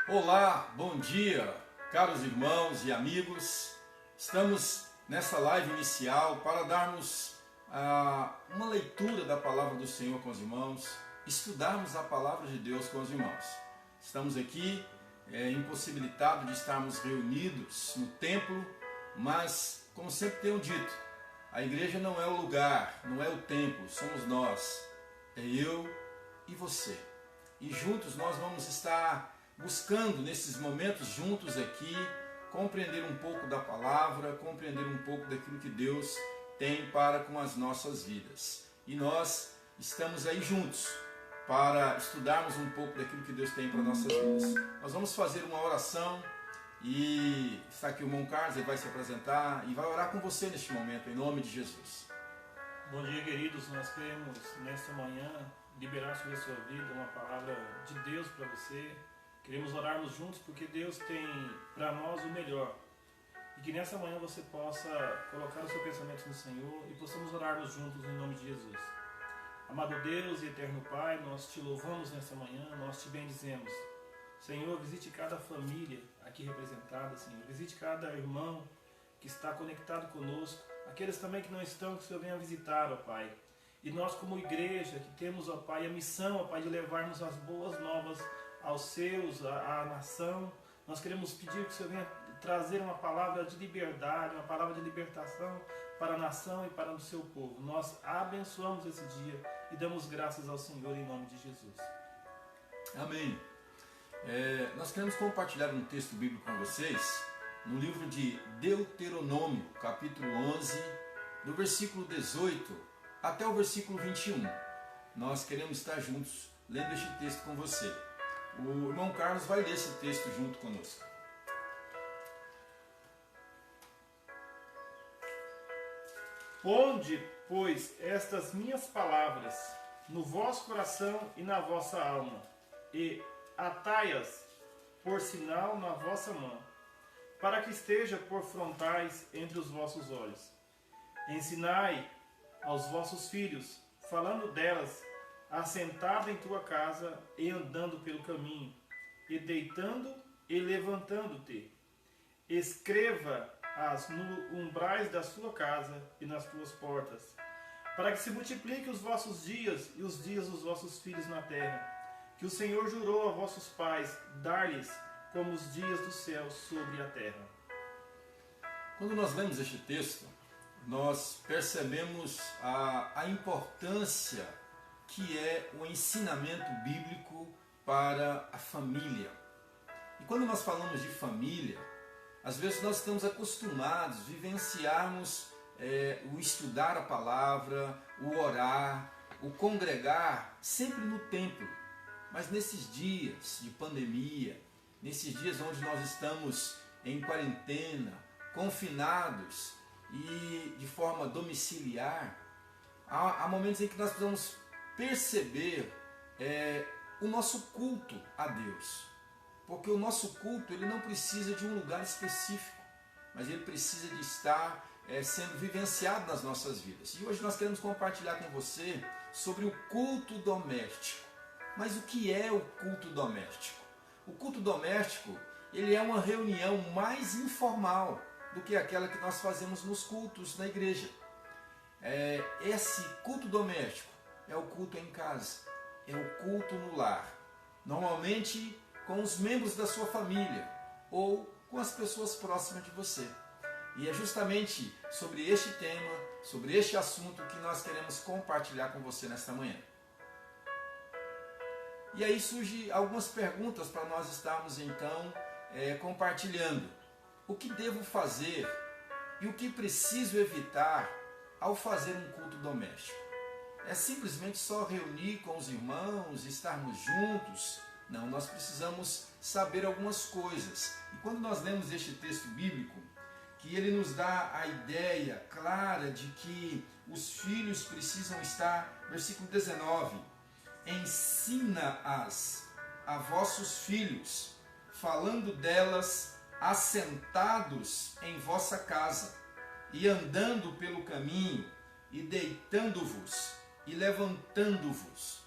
Olá, bom dia, caros irmãos e amigos. Estamos nessa live inicial para darmos uma leitura da palavra do Senhor com os irmãos, estudarmos a palavra de Deus com os irmãos. Estamos aqui impossibilitados de estarmos reunidos no templo, mas, como sempre tenho dito, a igreja não é o lugar, não é o templo, somos nós, é eu e você. E juntos nós vamos estar buscando nesses momentos juntos aqui, compreender um pouco da palavra, compreender um pouco daquilo que Deus tem para com as nossas vidas. E nós estamos aí juntos para estudarmos um pouco daquilo que Deus tem para nossas vidas. Nós vamos fazer uma oração e está aqui o irmão Carlos, ele vai se apresentar e vai orar com você neste momento, em nome de Jesus. Bom dia, queridos. Nós queremos nesta manhã liberar sobre a sua vida uma palavra de Deus para você. Queremos orarmos juntos porque Deus tem para nós o melhor. E que nessa manhã você possa colocar o seu pensamento no Senhor e possamos orarmos juntos em nome de Jesus. Amado Deus e eterno Pai, nós te louvamos nessa manhã, nós te bendizemos. Senhor, visite cada família aqui representada, Senhor. Visite cada irmão que está conectado conosco. Aqueles também que não estão, que o Senhor venha visitar, ó Pai. E nós como igreja que temos, ó Pai, a missão, ó Pai, de levarmos as boas novas aos seus, à nação. Nós queremos pedir que o Senhor venha trazer uma palavra de liberdade, uma palavra de libertação para a nação e para o seu povo. Nós abençoamos esse dia e damos graças ao Senhor em nome de Jesus. Amém. Nós queremos compartilhar um texto bíblico com vocês no livro de Deuteronômio, capítulo 11, do versículo 18 até o versículo 21. Nós queremos estar juntos lendo este texto com você. O irmão Carlos vai ler esse texto junto conosco. Ponde, pois, estas minhas palavras no vosso coração e na vossa alma, e atai-as por sinal na vossa mão, para que esteja por frontais entre os vossos olhos. Ensinai aos vossos filhos, falando delas, assentado em tua casa e andando pelo caminho, e deitando e levantando-te. Escreva-as no umbrais da sua casa e nas tuas portas, para que se multipliquem os vossos dias e os dias dos vossos filhos na terra, que o Senhor jurou a vossos pais dar-lhes como os dias do céu sobre a terra. Quando nós lemos este texto, nós percebemos a importância que é o ensinamento bíblico para a família. E quando nós falamos de família, às vezes nós estamos acostumados a vivenciarmos o estudar a palavra, o orar, o congregar sempre no templo. Mas nesses dias de pandemia, nesses dias onde nós estamos em quarentena, confinados e de forma domiciliar, há momentos em que nós precisamos perceber o nosso culto a Deus. Porque o nosso culto ele não precisa de um lugar específico, mas ele precisa de estar sendo vivenciado nas nossas vidas. E hoje nós queremos compartilhar com você sobre o culto doméstico. Mas o que é o culto doméstico? O culto doméstico ele é uma reunião mais informal do que aquela que nós fazemos nos cultos na igreja. Esse culto doméstico é o culto em casa, é o culto no lar, normalmente com os membros da sua família ou com as pessoas próximas de você. E é justamente sobre este tema, sobre este assunto que nós queremos compartilhar com você nesta manhã. E aí surgem algumas perguntas para nós estarmos então compartilhando. O que devo fazer e o que preciso evitar ao fazer um culto doméstico? É simplesmente só reunir com os irmãos, estarmos juntos? Não, nós precisamos saber algumas coisas. E quando nós lemos este texto bíblico, que ele nos dá a ideia clara de que os filhos precisam estar, versículo 19, ensina-as a vossos filhos, falando delas assentados em vossa casa, e andando pelo caminho, e deitando-vos, e levantando-vos.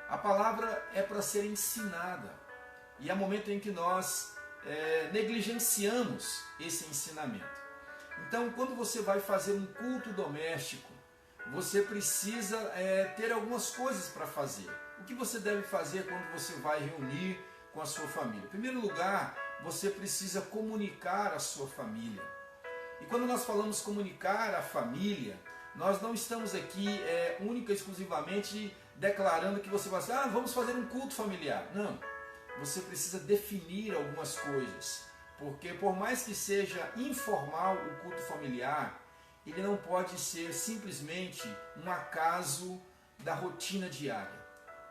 A palavra é para ser ensinada. E há momento em que nós negligenciamos esse ensinamento. Então, quando você vai fazer um culto doméstico, você precisa ter algumas coisas para fazer. O que você deve fazer quando você vai reunir com a sua família? Em primeiro lugar, você precisa comunicar a sua família. E quando nós falamos comunicar a família, nós não estamos aqui única e exclusivamente declarando que você vai dizer, vamos fazer um culto familiar. Não, você precisa definir algumas coisas. Porque por mais que seja informal o culto familiar, ele não pode ser simplesmente um acaso da rotina diária.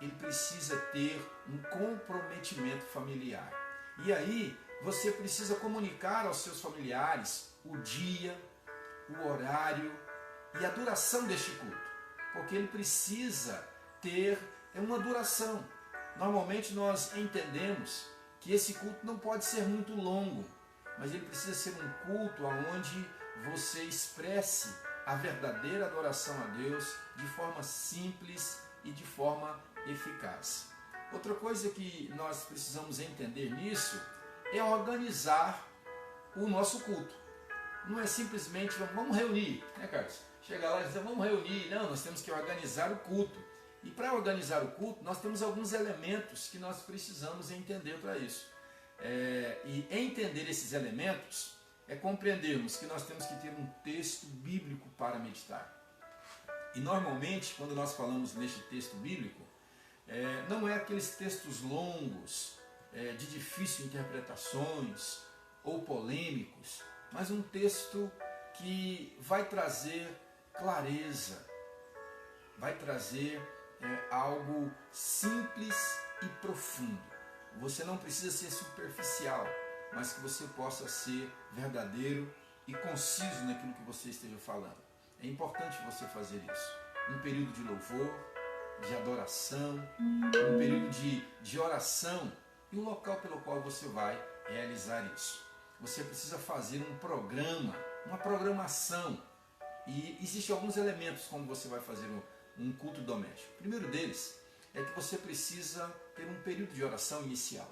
Ele precisa ter um comprometimento familiar. E aí você precisa comunicar aos seus familiares o dia, o horário e a duração deste culto. Porque ele precisa ter uma duração. Normalmente nós entendemos que esse culto não pode ser muito longo, mas ele precisa ser um culto onde você expresse a verdadeira adoração a Deus de forma simples e de forma eficaz. Outra coisa que nós precisamos entender nisso é organizar o nosso culto. Não é simplesmente vamos reunir, né, Carlos? Chegar lá e dizer vamos reunir. Não, nós temos que organizar o culto. E para organizar o culto, nós temos alguns elementos que nós precisamos entender para isso. E entender esses elementos é compreendermos que nós temos que ter um texto bíblico para meditar. E normalmente, quando nós falamos neste texto bíblico, não é aqueles textos longos, de difíceis interpretações ou polêmicos, mas um texto que vai trazer clareza, vai trazer algo simples e profundo. Você não precisa ser superficial, mas que você possa ser verdadeiro e conciso naquilo que você esteja falando. É importante você fazer isso. Um período de louvor, de adoração, um período de oração e um local pelo qual você vai realizar isso. Você precisa fazer um programa, uma programação. E existem alguns elementos como você vai fazer um culto doméstico. O primeiro deles é que você precisa ter um período de oração inicial.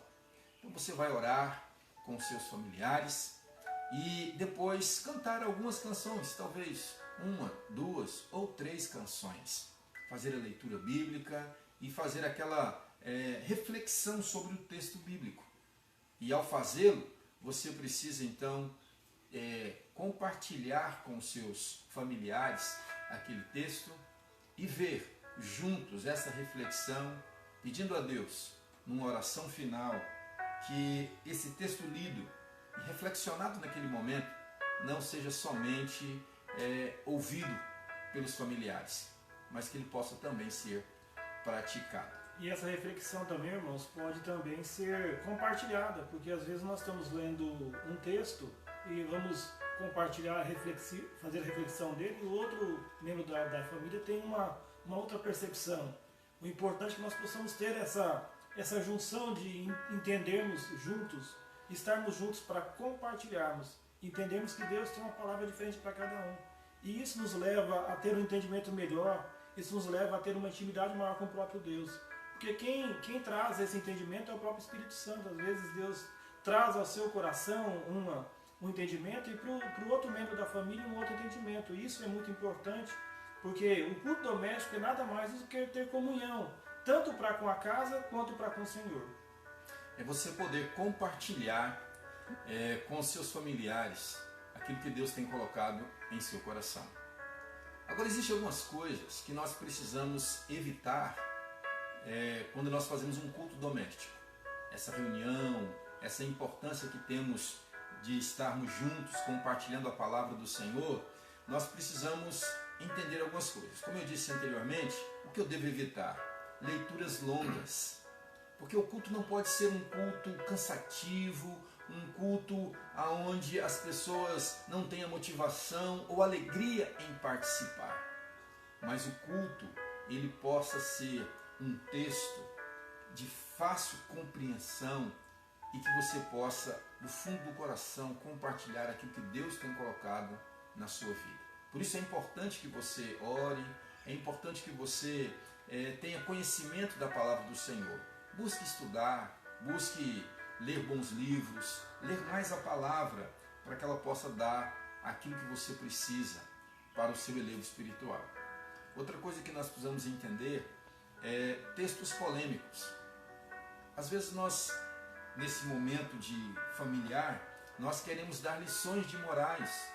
Então você vai orar com os seus familiares e depois cantar algumas canções, talvez 1, 2 ou 3 canções. Fazer a leitura bíblica e fazer aquela reflexão sobre o texto bíblico. E ao fazê-lo, você precisa então compartilhar com os seus familiares aquele texto e ver juntos essa reflexão, pedindo a Deus, numa oração final, que esse texto lido e reflexionado naquele momento não seja somente ouvido pelos familiares, mas que ele possa também ser praticado. E essa reflexão também, irmãos, pode também ser compartilhada, porque às vezes nós estamos lendo um texto e vamos compartilhar, fazer a reflexão dele, e o outro membro da família tem uma outra percepção. O importante é que nós possamos ter essa junção de entendermos juntos, estarmos juntos para compartilharmos, entendermos que Deus tem uma palavra diferente para cada um. E isso nos leva a ter um entendimento melhor, isso nos leva a ter uma intimidade maior com o próprio Deus. Porque quem traz esse entendimento é o próprio Espírito Santo. Às vezes Deus traz ao seu coração um entendimento e para o outro membro da família um outro entendimento. E isso é muito importante, porque o culto doméstico é nada mais do que ter comunhão, tanto para com a casa quanto para com o Senhor. É você poder compartilhar com os seus familiares aquilo que Deus tem colocado em seu coração. Agora, existem algumas coisas que nós precisamos evitar quando nós fazemos um culto doméstico. Essa reunião, essa importância que temos de estarmos juntos compartilhando a palavra do Senhor, nós precisamos entender algumas coisas. Como eu disse anteriormente, o que eu devo evitar? Leituras longas. Porque o culto não pode ser um culto cansativo, um culto onde as pessoas não tenham motivação ou alegria em participar. Mas o culto, ele possa ser um texto de fácil compreensão e que você possa, do fundo do coração, compartilhar aquilo que Deus tem colocado na sua vida. Por isso é importante que você ore, é importante que você tenha conhecimento da palavra do Senhor. Busque estudar, busque ler bons livros, ler mais a palavra, para que ela possa dar aquilo que você precisa para o seu elevo espiritual. Outra coisa que nós precisamos entender é textos polêmicos. Às vezes nós, nesse momento de familiar, nós queremos dar lições de morais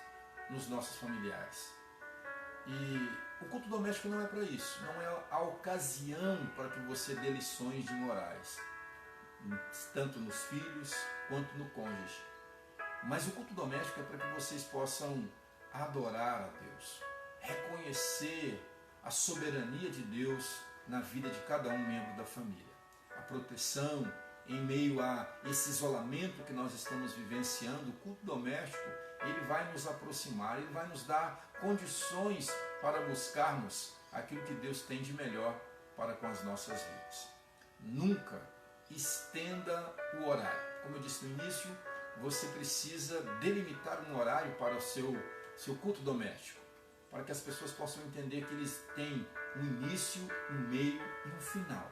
nos nossos familiares. E o culto doméstico não é para isso, não é a ocasião para que você dê lições de morais, tanto nos filhos quanto no cônjuge. Mas o culto doméstico é para que vocês possam adorar a Deus, reconhecer a soberania de Deus na vida de cada um membro da família. A proteção em meio a esse isolamento que nós estamos vivenciando, o culto doméstico, ele vai nos aproximar, ele vai nos dar condições para buscarmos aquilo que Deus tem de melhor para com as nossas vidas. Nunca estenda o horário. Como eu disse no início, você precisa delimitar um horário para o seu culto doméstico, para que as pessoas possam entender que eles têm um início, um meio e um final.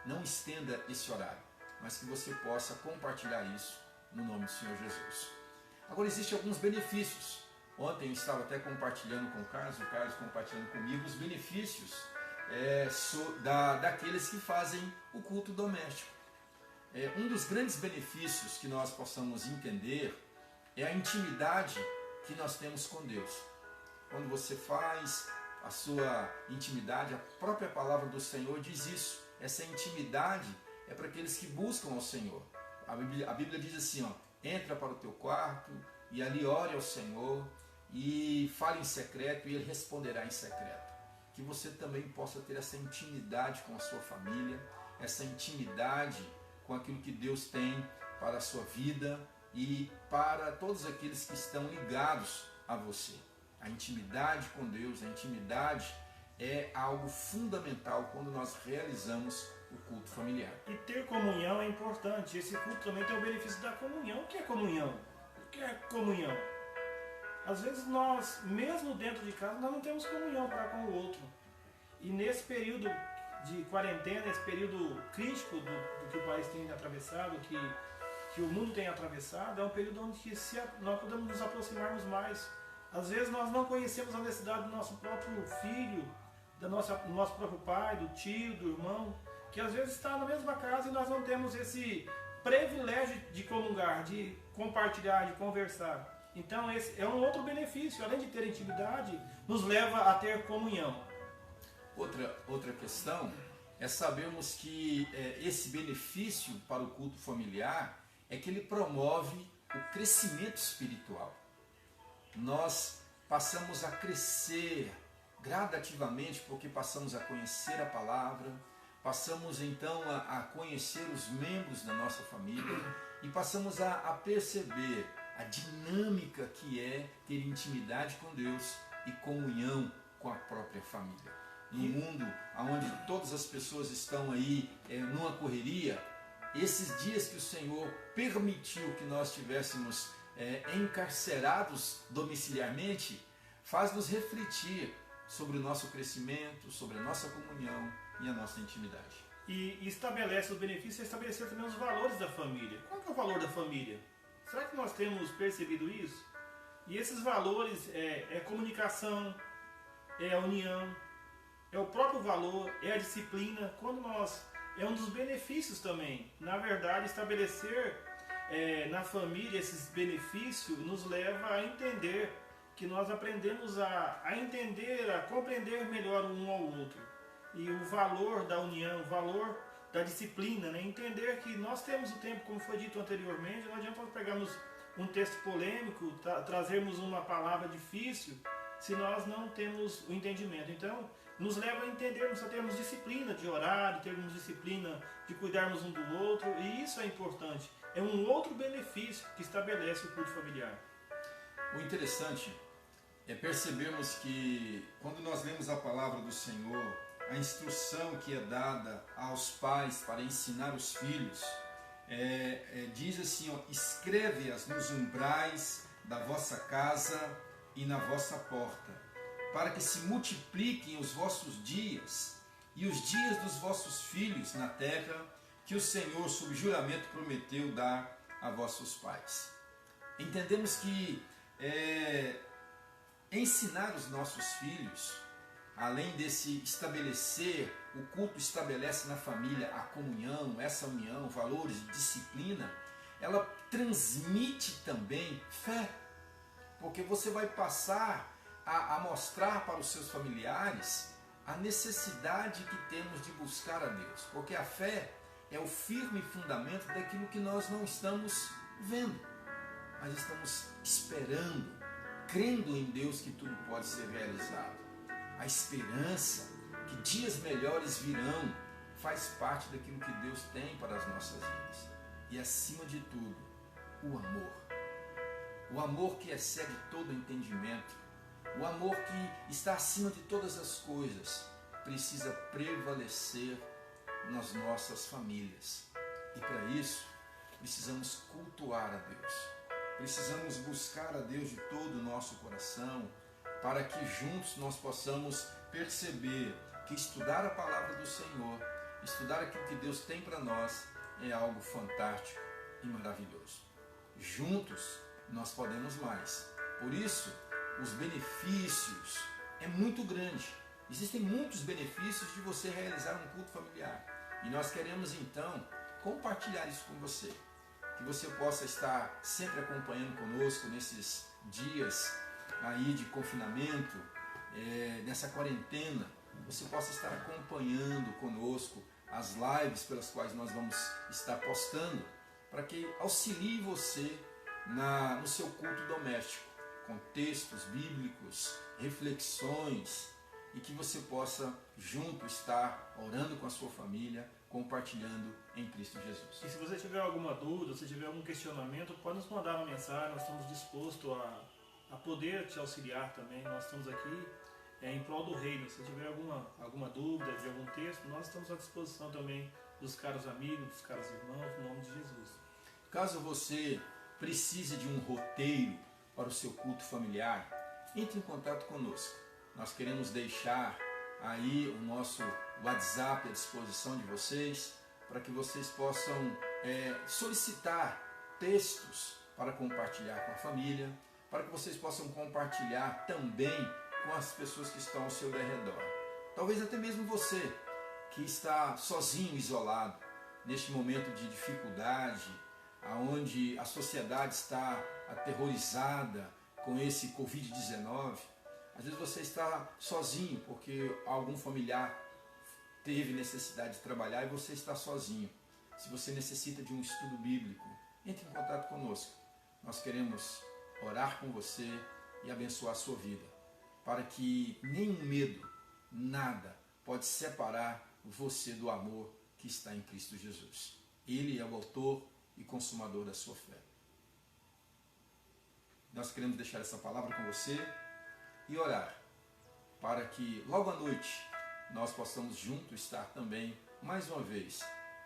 Não estenda esse horário, mas que você possa compartilhar isso no nome do Senhor Jesus. Agora, existem alguns benefícios. Ontem eu estava até compartilhando com o Carlos compartilhando comigo os benefícios daqueles que fazem o culto doméstico. Um dos grandes benefícios que nós possamos entender é a intimidade que nós temos com Deus. Quando você faz a sua intimidade, a própria palavra do Senhor diz isso. Essa intimidade é para aqueles que buscam ao Senhor. A Bíblia diz assim, entra para o teu quarto e ali ore ao Senhor e fale em secreto e Ele responderá em secreto. Que você também possa ter essa intimidade com a sua família, essa intimidade com aquilo que Deus tem para a sua vida e para todos aqueles que estão ligados a você. A intimidade com Deus, a intimidade é algo fundamental quando nós realizamos o culto familiar. E ter comunhão é importante. Esse culto também tem o benefício da comunhão. O que é comunhão? O que é comunhão? Às vezes nós, mesmo dentro de casa, nós não temos comunhão para com o outro. E nesse período de quarentena, esse período crítico do que o país tem atravessado, que o mundo tem atravessado, é um período onde nós podemos nos aproximarmos mais. Às vezes nós não conhecemos a necessidade do nosso próprio filho, do nosso próprio pai, do tio, do irmão, que às vezes está na mesma casa e nós não temos esse privilégio de comungar, de compartilhar, de conversar. Então esse é um outro benefício, além de ter intimidade, nos leva a ter comunhão. Outra questão é sabermos que esse benefício para o culto familiar é que ele promove o crescimento espiritual. Nós passamos a crescer gradativamente porque passamos a conhecer a palavra, passamos então a conhecer os membros da nossa família e passamos a perceber a dinâmica que é ter intimidade com Deus e comunhão com a própria família. Num mundo onde todas as pessoas estão aí numa correria, esses dias que o Senhor permitiu que nós estivéssemos encarcerados domiciliarmente, faz-nos refletir sobre o nosso crescimento, sobre a nossa comunhão e a nossa intimidade. E estabelece os benefícios e estabelecer também os valores da família. Qual que é o valor da família? Será que nós temos percebido isso? E esses valores é comunicação, é a união, é o próprio valor, é a disciplina. É um dos benefícios também. Na verdade, estabelecer na família esses benefícios nos leva a entender que nós aprendemos a entender, a compreender melhor um ao outro. E o valor da união, o valor da disciplina, né? Entender que nós temos o tempo, como foi dito anteriormente, não adianta nós pegarmos um texto polêmico, trazermos uma palavra difícil, se nós não temos o entendimento. Então, nos leva a entendermos, a termos disciplina de orar, de termos disciplina de cuidarmos um do outro, e isso é importante. É um outro benefício que estabelece o culto familiar. O interessante é percebermos que quando nós lemos a palavra do Senhor, a instrução que é dada aos pais para ensinar os filhos, diz assim, escreve-as nos umbrais da vossa casa e na vossa porta, para que se multipliquem os vossos dias e os dias dos vossos filhos na terra, que o Senhor, sob juramento, prometeu dar a vossos pais. Entendemos que ensinar os nossos filhos, além desse estabelecer, o culto estabelece na família a comunhão, essa união, valores e disciplina, ela transmite também fé, porque você vai passar a mostrar para os seus familiares a necessidade que temos de buscar a Deus, porque a fé é o firme fundamento daquilo que nós não estamos vendo, mas estamos esperando, crendo em Deus que tudo pode ser realizado. A esperança que dias melhores virão faz parte daquilo que Deus tem para as nossas vidas. E acima de tudo, o amor. O amor que excede todo entendimento. O amor que está acima de todas as coisas precisa prevalecer nas nossas famílias. E para isso, precisamos cultuar a Deus. Precisamos buscar a Deus de todo o nosso coração, para que juntos nós possamos perceber que estudar a palavra do Senhor, estudar aquilo que Deus tem para nós, é algo fantástico e maravilhoso. Juntos nós podemos mais. Por isso, os benefícios é muito grande. Existem muitos benefícios de você realizar um culto familiar. E nós queremos então compartilhar isso com você. Que você possa estar sempre acompanhando conosco nesses dias aí de confinamento, nessa quarentena. Você possa estar acompanhando conosco as lives pelas quais nós vamos estar postando, para que auxilie você no seu culto doméstico, com textos bíblicos, reflexões, e que você possa junto estar orando com a sua família, compartilhando em Cristo Jesus. E se você tiver alguma dúvida, se tiver algum questionamento, pode nos mandar uma mensagem, nós estamos dispostos a poder te auxiliar também. Nós estamos aqui em prol do reino. Se tiver alguma dúvida de algum texto, nós estamos à disposição também dos caros amigos, dos caros irmãos, no nome de Jesus. Caso você precise de um roteiro para o seu culto familiar, entre em contato conosco. Nós queremos deixar aí o nosso WhatsApp à disposição de vocês, para que vocês possam solicitar textos para compartilhar com a família, para que vocês possam compartilhar também com as pessoas que estão ao seu derredor. Talvez até mesmo você que está sozinho, isolado, neste momento de dificuldade, onde a sociedade está aterrorizada com esse Covid-19, às vezes você está sozinho porque algum familiar teve necessidade de trabalhar e você está sozinho. Se você necessita de um estudo bíblico, entre em contato conosco. Nós queremos orar com você e abençoar a sua vida, para que nenhum medo, nada, pode separar você do amor que está em Cristo Jesus. Ele é o autor e consumador da sua fé. Nós queremos deixar essa palavra com você e orar para que logo à noite nós possamos juntos estar também, mais uma vez,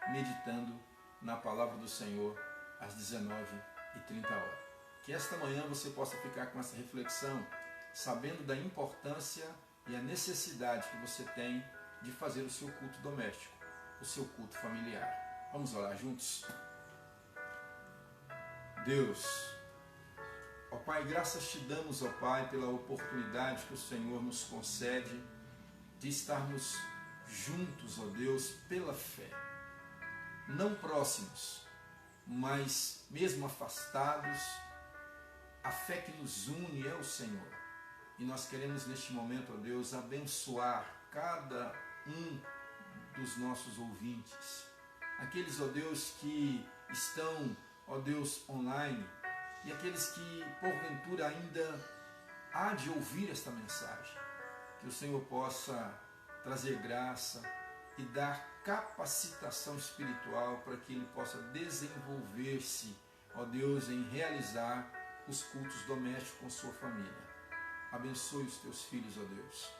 meditando na palavra do Senhor às 19h30. Que esta manhã você possa ficar com essa reflexão, sabendo da importância e a necessidade que você tem de fazer o seu culto doméstico, o seu culto familiar. Vamos orar juntos? Deus, ó Pai, graças te damos, ó Pai, pela oportunidade que o Senhor nos concede de estarmos juntos, ó Deus, pela fé. Não próximos, mas mesmo afastados, a fé que nos une é o Senhor. E nós queremos neste momento, ó Deus, abençoar cada um dos nossos ouvintes. Aqueles, ó Deus, que estão, ó Deus, online, e aqueles que porventura ainda há de ouvir esta mensagem. Que o Senhor possa trazer graça e dar capacitação espiritual para que ele possa desenvolver-se, ó Deus, em realizar os cultos domésticos com sua família. Abençoe os teus filhos, ó Deus.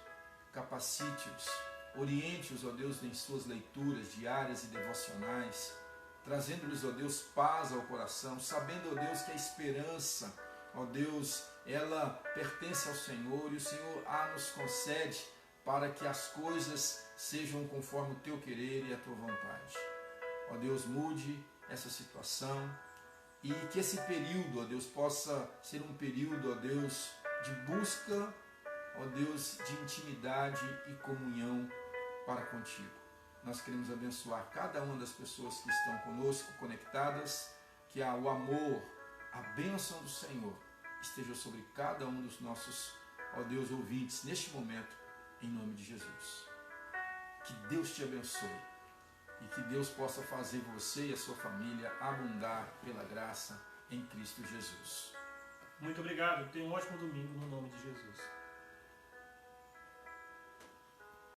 Capacite-os, oriente-os, ó Deus, em suas leituras diárias e devocionais, trazendo-lhes, ó Deus, paz ao coração, sabendo, ó Deus, que a esperança, ó Deus, ela pertence ao Senhor e o Senhor a nos concede para que as coisas sejam conforme o teu querer e a tua vontade. ó Deus, mude essa situação e que esse período, ó Deus, possa ser um período, ó Deus, de busca, ó Deus, de intimidade e comunhão para contigo. Nós queremos abençoar cada uma das pessoas que estão conosco, conectadas, que o amor, a bênção do Senhor esteja sobre cada um dos nossos, ó Deus, ouvintes neste momento, em nome de Jesus. Que Deus te abençoe e que Deus possa fazer você e a sua família abundar pela graça em Cristo Jesus. Muito obrigado. Tenha um ótimo domingo no nome de Jesus.